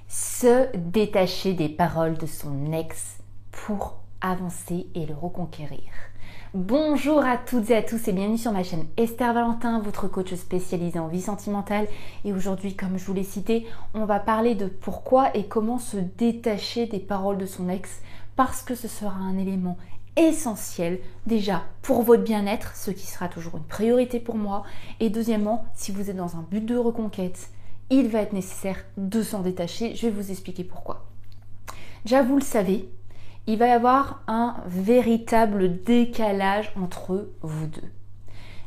Se détacher des paroles de son ex pour avancer et le reconquérir. Bonjour à toutes et à tous et bienvenue sur ma chaîne Esther Valentin, votre coach spécialisé en vie sentimentale. Et aujourd'hui, comme je vous l'ai cité, on va parler de pourquoi et comment se détacher des paroles de son ex, parce que ce sera un élément essentiel déjà pour votre bien-être, ce qui sera toujours une priorité pour moi. Et deuxièmement, si vous êtes dans un but de reconquête, il va être nécessaire de s'en détacher. Je vais vous expliquer pourquoi. Déjà, vous le savez, il va y avoir un véritable décalage entre vous deux.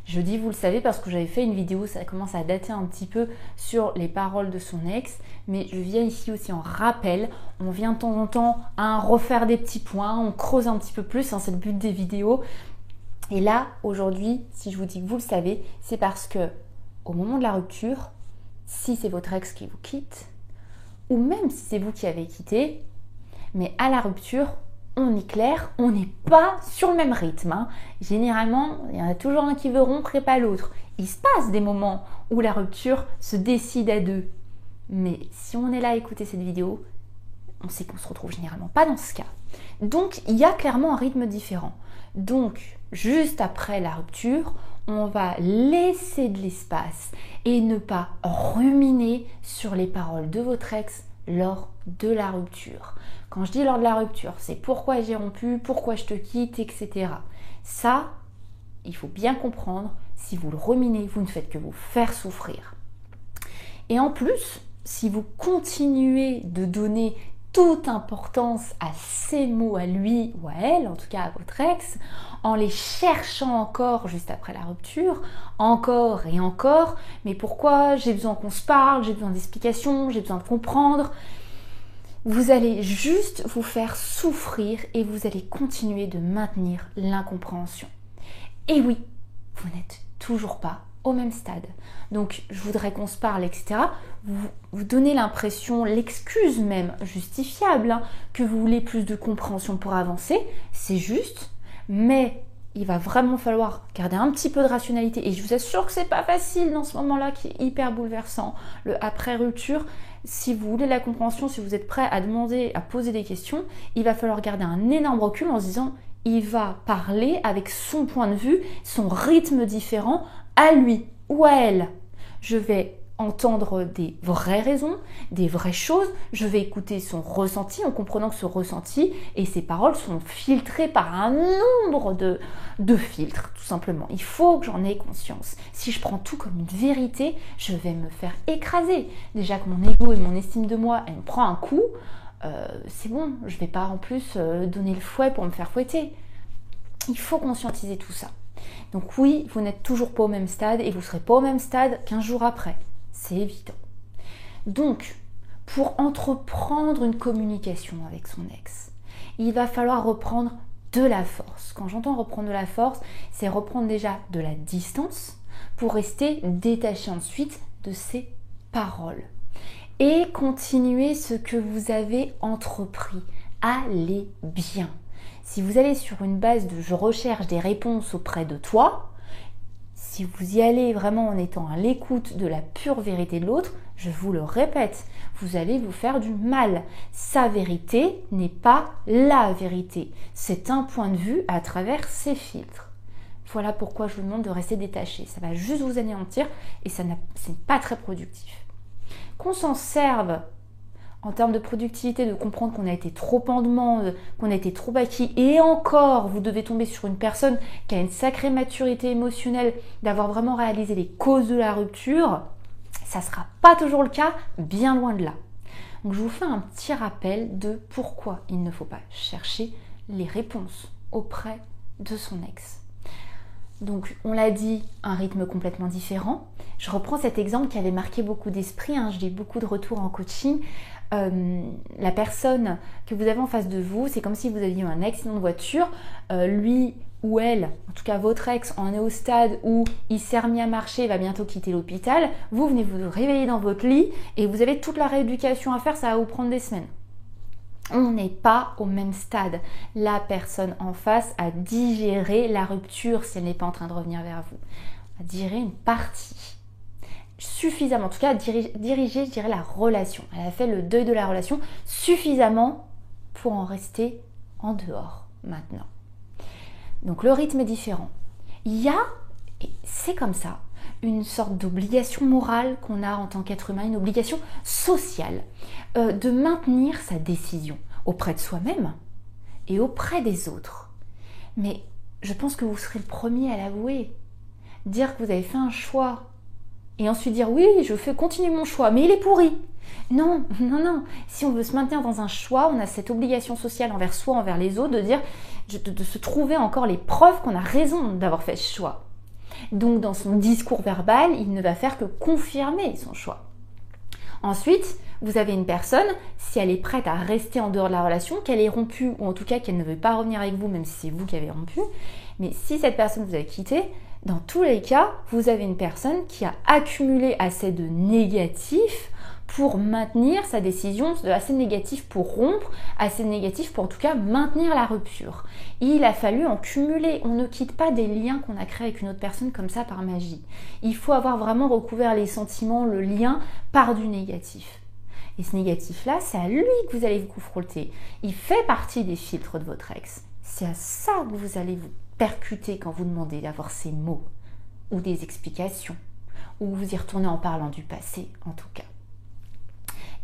Je dis vous le savez parce que j'avais fait une vidéo, ça commence à dater un petit peu, sur les paroles de son ex, mais je viens ici aussi en rappel. On vient de temps en temps à refaire des petits points, on creuse un petit peu plus, c'est le but des vidéos. Et là, aujourd'hui, si je vous dis que vous le savez, c'est parce que au moment de la rupture, si c'est votre ex qui vous quitte, ou même si c'est vous qui avez quitté, mais à la rupture, on est clair, on n'est pas sur le même rythme. Généralement, il y en a toujours un qui veut rompre et pas l'autre. Il se passe des moments où la rupture se décide à deux. Mais si on est là à écouter cette vidéo, on sait qu'on ne se retrouve généralement pas dans ce cas. Donc, il y a clairement un rythme différent. Donc, juste après la rupture, on va laisser de l'espace et ne pas ruminer sur les paroles de votre ex lors de la rupture. Quand je dis lors de la rupture, c'est pourquoi j'ai rompu, pourquoi je te quitte, etc. Ça, il faut bien comprendre, si vous le ruminez, vous ne faites que vous faire souffrir. Et en plus, si vous continuez de donner toute importance à ces mots, à lui ou à elle, en tout cas à votre ex, en les cherchant encore juste après la rupture, encore et encore, mais pourquoi, j'ai besoin qu'on se parle, j'ai besoin d'explications, j'ai besoin de comprendre, vous allez juste vous faire souffrir et vous allez continuer de maintenir l'incompréhension. Et oui, vous n'êtes toujours pas au même stade. Donc, je voudrais qu'on se parle, etc. Vous donnez l'impression, l'excuse même justifiable, que vous voulez plus de compréhension pour avancer. C'est juste, mais il va vraiment falloir garder un petit peu de rationalité. Et je vous assure que c'est pas facile dans ce moment-là qui est hyper bouleversant. Le après-rupture, si vous voulez la compréhension, si vous êtes prêt à demander, à poser des questions, il va falloir garder un énorme recul en se disant il va parler avec son point de vue, son rythme différent à lui ou à elle. Je vais entendre des vraies raisons, des vraies choses, je vais écouter son ressenti en comprenant que ce ressenti et ses paroles sont filtrées par un nombre de filtres, tout simplement. Il faut que j'en ai conscience. Si je prends tout comme une vérité, je vais me faire écraser. Déjà que mon ego et mon estime de moi, elle me prend un coup, c'est bon, je ne vais pas en plus donner le fouet pour me faire fouetter. Il faut conscientiser tout ça. Donc oui, vous n'êtes toujours pas au même stade et vous ne serez pas au même stade 15 jours après. C'est évident. Donc, pour entreprendre une communication avec son ex, il va falloir reprendre de la force. Quand j'entends reprendre de la force, c'est reprendre déjà de la distance pour rester détaché ensuite de ses paroles. Et continuer ce que vous avez entrepris. Allez bien. Si vous allez sur une base de « je recherche des réponses auprès de toi », si vous y allez vraiment en étant à l'écoute de la pure vérité de l'autre, je vous le répète, vous allez vous faire du mal. Sa vérité n'est pas la vérité. C'est un point de vue à travers ses filtres. Voilà pourquoi je vous demande de rester détaché. Ça va juste vous anéantir et c'est pas très productif. Qu'on s'en serve en termes de productivité, de comprendre qu'on a été trop en demande, qu'on a été trop acquis, et encore, vous devez tomber sur une personne qui a une sacrée maturité émotionnelle, d'avoir vraiment réalisé les causes de la rupture, ça ne sera pas toujours le cas, bien loin de là. Donc je vous fais un petit rappel de pourquoi il ne faut pas chercher les réponses auprès de son ex. Donc, on l'a dit, un rythme complètement différent. Je reprends cet exemple qui avait marqué beaucoup d'esprit, je l'ai beaucoup de retours en coaching. La personne que vous avez en face de vous, c'est comme si vous aviez eu un accident de voiture. Lui ou elle, en tout cas votre ex, en est au stade où il s'est remis à marcher, va bientôt quitter l'hôpital. Vous venez vous réveiller dans votre lit et vous avez toute la rééducation à faire, ça va vous prendre des semaines. On n'est pas au même stade. La personne en face a digéré la rupture si elle n'est pas en train de revenir vers vous. A digéré une partie. suffisamment, en tout cas diriger, je dirais, la relation. Elle a fait le deuil de la relation suffisamment pour en rester en dehors maintenant. Donc le rythme est différent. Il y a, et c'est comme ça, une sorte d'obligation morale qu'on a en tant qu'être humain, une obligation sociale de maintenir sa décision auprès de soi-même et auprès des autres. Mais je pense que vous serez le premier à l'avouer. Dire que vous avez fait un choix et ensuite dire oui, je fais continuer mon choix, mais il est pourri. Non, non, non. Si on veut se maintenir dans un choix, on a cette obligation sociale envers soi, envers les autres, de dire, de se trouver encore les preuves qu'on a raison d'avoir fait ce choix. Donc dans son discours verbal, il ne va faire que confirmer son choix. Ensuite, vous avez une personne, si elle est prête à rester en dehors de la relation, qu'elle est rompue, ou en tout cas qu'elle ne veut pas revenir avec vous, même si c'est vous qui avez rompu, mais si cette personne vous a quitté, dans tous les cas, vous avez une personne qui a accumulé assez de négatifs pour maintenir sa décision, assez négatif pour rompre, assez négatif pour en tout cas maintenir la rupture. Il a fallu en cumuler. On ne quitte pas des liens qu'on a créés avec une autre personne comme ça par magie. Il faut avoir vraiment recouvert les sentiments, le lien par du négatif. Et ce négatif-là, c'est à lui que vous allez vous confronter. Il fait partie des filtres de votre ex. C'est à ça que vous allez vous percuter quand vous demandez d'avoir ces mots ou des explications, ou vous y retournez en parlant du passé en tout cas.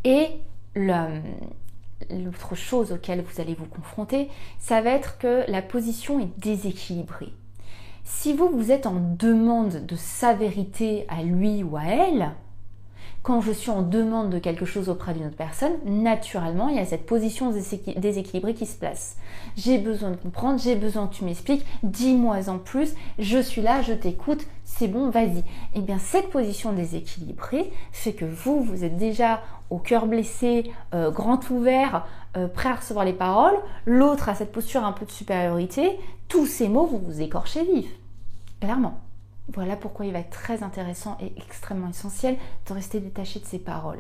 Et l'autre chose auquel vous allez vous confronter, ça va être que la position est déséquilibrée. Si vous êtes en demande de sa vérité à lui ou à elle, quand je suis en demande de quelque chose auprès d'une autre personne, naturellement, il y a cette position déséquilibrée qui se place. J'ai besoin de comprendre, j'ai besoin que tu m'expliques, dis-moi en plus, je suis là, je t'écoute, c'est bon, vas-y. Et bien, cette position déséquilibrée fait que vous êtes déjà au cœur blessé, grand ouvert, prêt à recevoir les paroles. L'autre a cette posture un peu de supériorité. Tous ces mots, vous vous écorchez vif, clairement. Voilà pourquoi il va être très intéressant et extrêmement essentiel de rester détaché de ces paroles,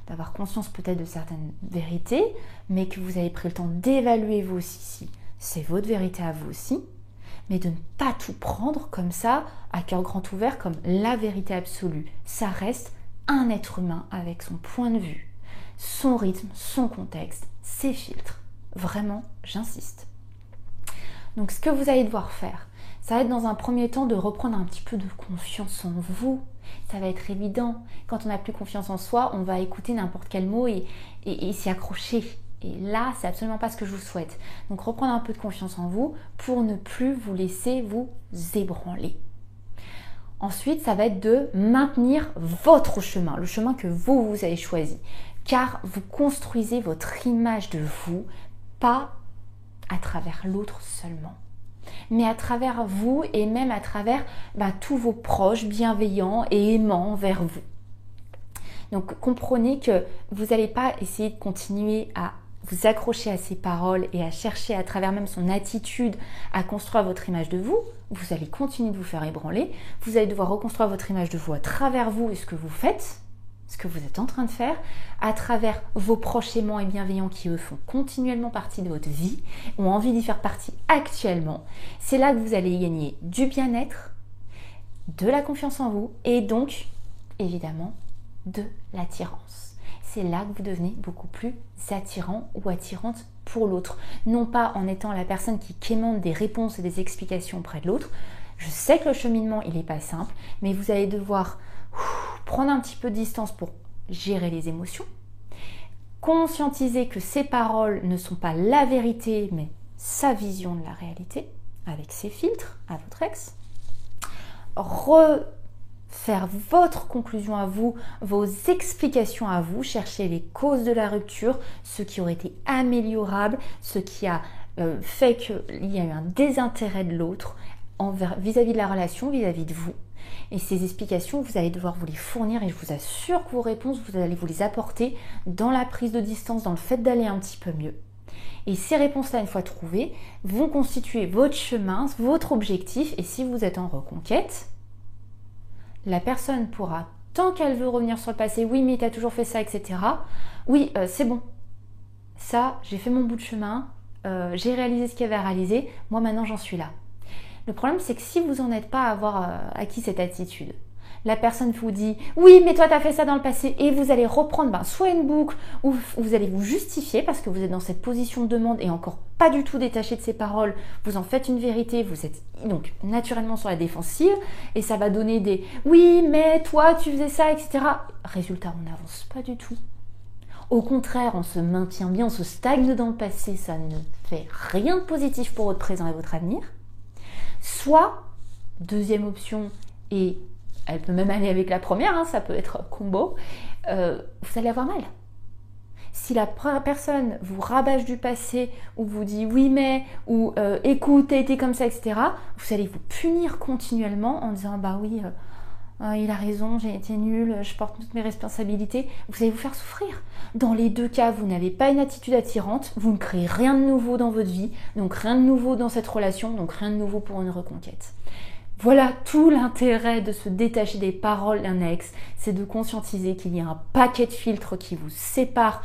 d'avoir conscience peut-être de certaines vérités, mais que vous avez pris le temps d'évaluer vous aussi si c'est votre vérité à vous aussi, mais de ne pas tout prendre comme ça, à cœur grand ouvert, comme la vérité absolue. Ça reste un être humain avec son point de vue, son rythme, son contexte, ses filtres. Vraiment, j'insiste. Donc ce que vous allez devoir faire, ça va être dans un premier temps de reprendre un petit peu de confiance en vous. Ça va être évident. Quand on n'a plus confiance en soi, on va écouter n'importe quel mot et s'y accrocher. Et là, c'est absolument pas ce que je vous souhaite. Donc reprendre un peu de confiance en vous pour ne plus vous laisser vous ébranler. Ensuite, ça va être de maintenir votre chemin, le chemin que vous avez choisi. Car vous construisez votre image de vous, pas à travers l'autre seulement, mais à travers vous et même à travers tous vos proches bienveillants et aimants envers vous. Donc comprenez que vous n'allez pas essayer de continuer à vous accrocher à ses paroles et à chercher à travers même son attitude à construire votre image de vous. Vous allez continuer de vous faire ébranler. Vous allez devoir reconstruire votre image de vous à travers vous et ce que vous faites, ce que vous êtes en train de faire, à travers vos proches aimants et bienveillants qui eux font continuellement partie de votre vie, ont envie d'y faire partie actuellement. C'est là que vous allez gagner du bien-être, de la confiance en vous et donc, évidemment, de l'attirance. C'est là que vous devenez beaucoup plus attirant ou attirante pour l'autre. Non pas en étant la personne qui quémande des réponses et des explications auprès de l'autre. Je sais que le cheminement, il n'est pas simple, mais vous allez devoir prendre un petit peu de distance pour gérer les émotions, conscientiser que ces paroles ne sont pas la vérité, mais sa vision de la réalité, avec ses filtres à votre ex, refaire votre conclusion à vous, vos explications à vous, chercher les causes de la rupture, ce qui aurait été améliorable, ce qui a fait qu'il y a eu un désintérêt de l'autre vis-à-vis de la relation, vis-à-vis de vous. Et ces explications, vous allez devoir vous les fournir et je vous assure que vos réponses, vous allez vous les apporter dans la prise de distance, dans le fait d'aller un petit peu mieux. Et ces réponses-là, une fois trouvées, vont constituer votre chemin, votre objectif. Et si vous êtes en reconquête, la personne pourra, tant qu'elle veut revenir sur le passé, oui mais tu as toujours fait ça, etc. Oui, c'est bon. Ça, j'ai fait mon bout de chemin, j'ai réalisé ce qu'il y avait à réaliser, moi maintenant j'en suis là. Le problème, c'est que si vous n'en êtes pas à avoir acquis cette attitude, la personne vous dit « Oui, mais toi, tu as fait ça dans le passé » et vous allez reprendre soit une boucle ou vous allez vous justifier parce que vous êtes dans cette position de demande et encore pas du tout détaché de ces paroles, vous en faites une vérité, vous êtes donc naturellement sur la défensive et ça va donner des « Oui, mais toi, tu faisais ça, etc. » Résultat, on n'avance pas du tout. Au contraire, on se maintient bien, on se stagne dans le passé, ça ne fait rien de positif pour votre présent et votre avenir. Soit, deuxième option, et elle peut même aller avec la première, ça peut être combo, vous allez avoir mal. Si la personne vous rabâche du passé ou vous dit oui mais, ou écoute, t'as été comme ça, etc., vous allez vous punir continuellement en disant bah oui, il a raison, j'ai été nulle, je porte toutes mes responsabilités. Vous allez vous faire souffrir. Dans les deux cas, vous n'avez pas une attitude attirante, vous ne créez rien de nouveau dans votre vie, donc rien de nouveau dans cette relation, donc rien de nouveau pour une reconquête. Voilà tout l'intérêt de se détacher des paroles d'un ex, c'est de conscientiser qu'il y a un paquet de filtres qui vous séparent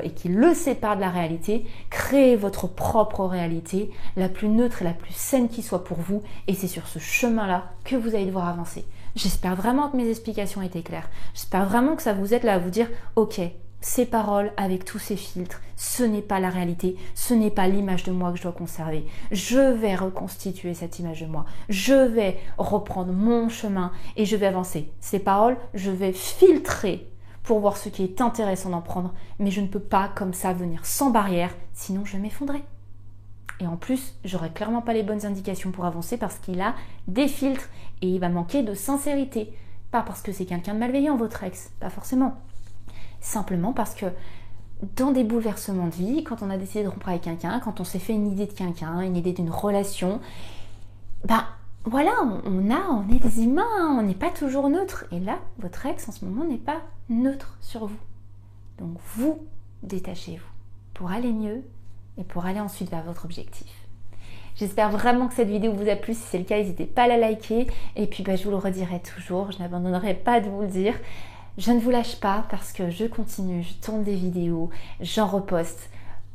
et qui le séparent de la réalité. Créez votre propre réalité, la plus neutre et la plus saine qui soit pour vous, et c'est sur ce chemin-là que vous allez devoir avancer. J'espère vraiment que mes explications étaient claires. J'espère vraiment que ça vous aide là à vous dire « Ok, ces paroles avec tous ces filtres, ce n'est pas la réalité, ce n'est pas l'image de moi que je dois conserver. Je vais reconstituer cette image de moi. Je vais reprendre mon chemin et je vais avancer. Ces paroles, je vais filtrer pour voir ce qui est intéressant d'en prendre, mais je ne peux pas comme ça venir sans barrière, sinon je vais m'effondrer. Et en plus, j'aurai clairement pas les bonnes indications pour avancer parce qu'il a des filtres et il va manquer de sincérité. Pas parce que c'est quelqu'un de malveillant, votre ex, pas forcément. Simplement parce que dans des bouleversements de vie, quand on a décidé de rompre avec quelqu'un, quand on s'est fait une idée de quelqu'un, une idée d'une relation, voilà, on est des humains, on n'est pas toujours neutre. Et là, votre ex en ce moment n'est pas neutre sur vous. Donc vous, détachez-vous pour aller mieux et pour aller ensuite vers votre objectif. J'espère vraiment que cette vidéo vous a plu. Si c'est le cas, n'hésitez pas à la liker. Et puis je vous le redirai toujours, je n'abandonnerai pas de vous le dire. Je ne vous lâche pas parce que je continue, je tourne des vidéos, j'en reposte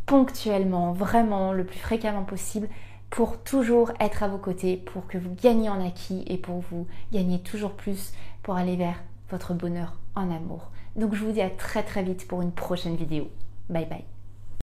ponctuellement, vraiment le plus fréquemment possible pour toujours être à vos côtés, pour que vous gagniez en acquis et pour vous gagner toujours plus pour aller vers votre bonheur en amour. Donc je vous dis à très très vite pour une prochaine vidéo. Bye bye.